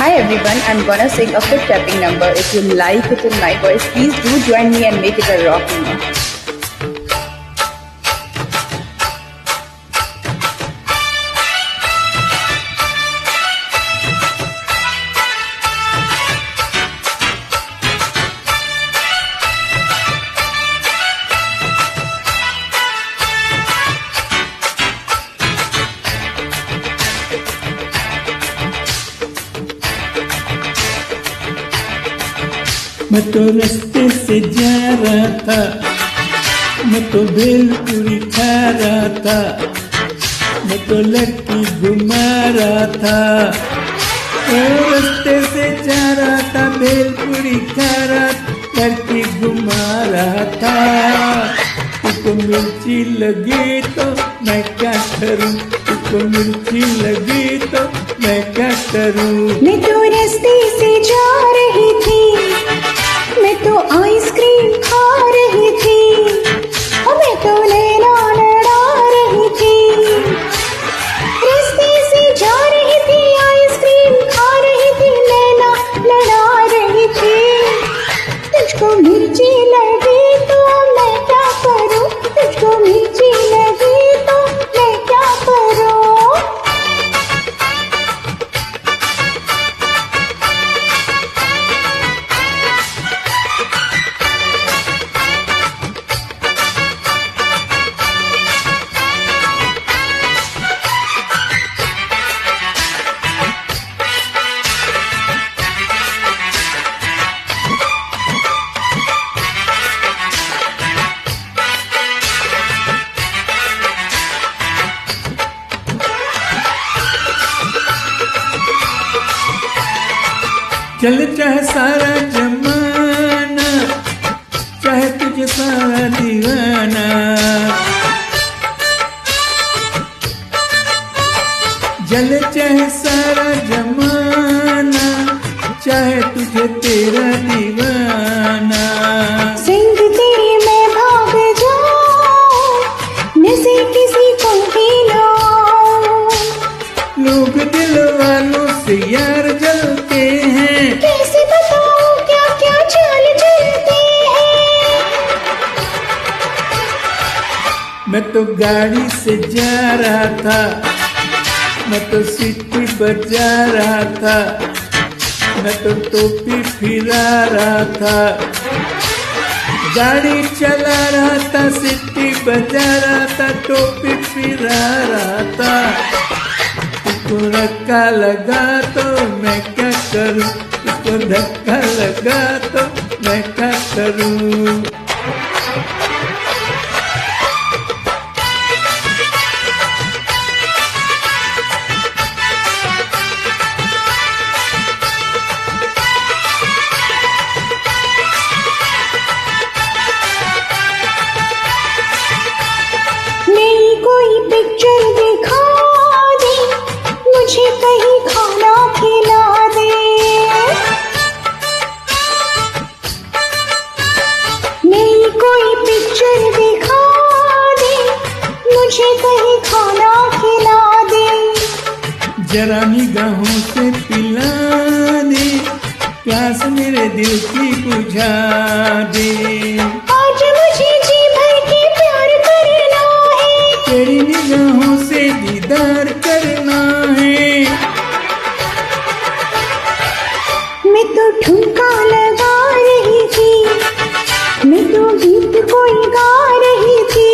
Hi everyone, I'm gonna sing a foot tapping number. If you like it in my voice, please do join me and make it a rocking one. मैं तो रास्ते से जा रहा था, मैं तो भेलपुरी खा रहा था, मैं तो लड़की घुमा रहा था। रास्ते से जा रहा था, भेलपुरी खा रहा था, लड़की घुमा रहा था। तुझको मिर्ची लगी तो मैं क्या करूं, तुझको मिर्ची लगी तो मैं क्या करूं। मैं तो रास्ते से जा रही थी, मैं तो आइसक्रीम खा रही थी, और मैं तो लैला लड़ा रही थी। रास्ते से जा रही थी, आइसक्रीम खा रही थी, लैला लड़ा रही थी। तुझको मिर्ची लगी तो मैं क्या करूं, तुझको मिर्ची लगी तो मैं क्या करूं। चल चाहे सारा जमाना, चाहे तुझे सारा दीवाना, जल चाहे सारा जमाना, चाहे तुझे तेरा दीवाना। संग तेरे मैं भाग जाऊं, नशे किसी को भी लाऊं। लोग दिल वालों से यार जलते हैं, कैसे बताऊं क्या क्या चाल चलते हैं। मैं तो गाड़ी से जा रहा था, मैं तो सीटी बजा रहा था, मैं तो टोपी फिरा रहा था। गाड़ी चला रहा था, सीटी बजा रहा था, टोपी फिरा रहा था। तुझको धक्का लगा तो मैं क्या करूं, तुझको धक्का लगा तो मैं क्या करूं। नई कोई पिक्चर दिखा दे, मुझे कहीं खाना खिला दे। नई कोई पिक्चर दिखा दे, मुझे कहीं खाना खिला दे। जरा निगाहों से पिला दे, प्यास मेरे दिल की बुझा दे। आज मुझे जी भर के प्यार करना है, तेरी निगाहों से दीदार करना है। मैं तो ठुमका लगा रही थी, मैं तो गीत कोई गा रही थी,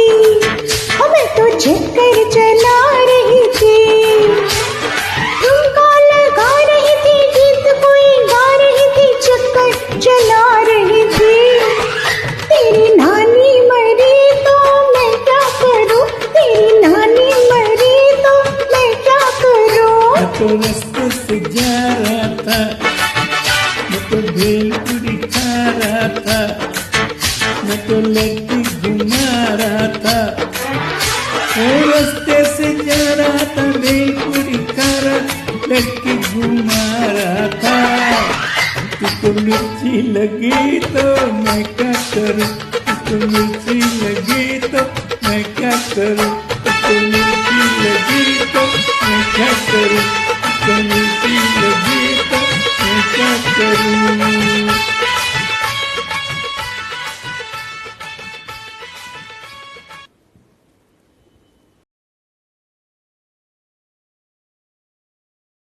और मैं तो चक्कर चला रही थी। ठुमका लगा रही थी, गीत कोई गा रही थी, चक्कर चला रही थी। तेरी नानी मरी तो मैं क्या करूं, तेरी नानी मरी तो मैं क्या करूं। मैं तो रास्ते से जा रहा था, मैं तो भेलपुरी खा रहा था, मैं तो लड़की घुमा रहा था। रास्ते से जा रहा था, भेलपुरी खा रहा, लड़की घुमा रहा था। तुझको मिर्ची लगी तो मैं क्या करूं, तुझको मिर्ची लगी तो मैं क्या करूं, तुझको मिर्ची लगी तो मैं क्या करूं, तुझको मिर्ची लगी तो करूं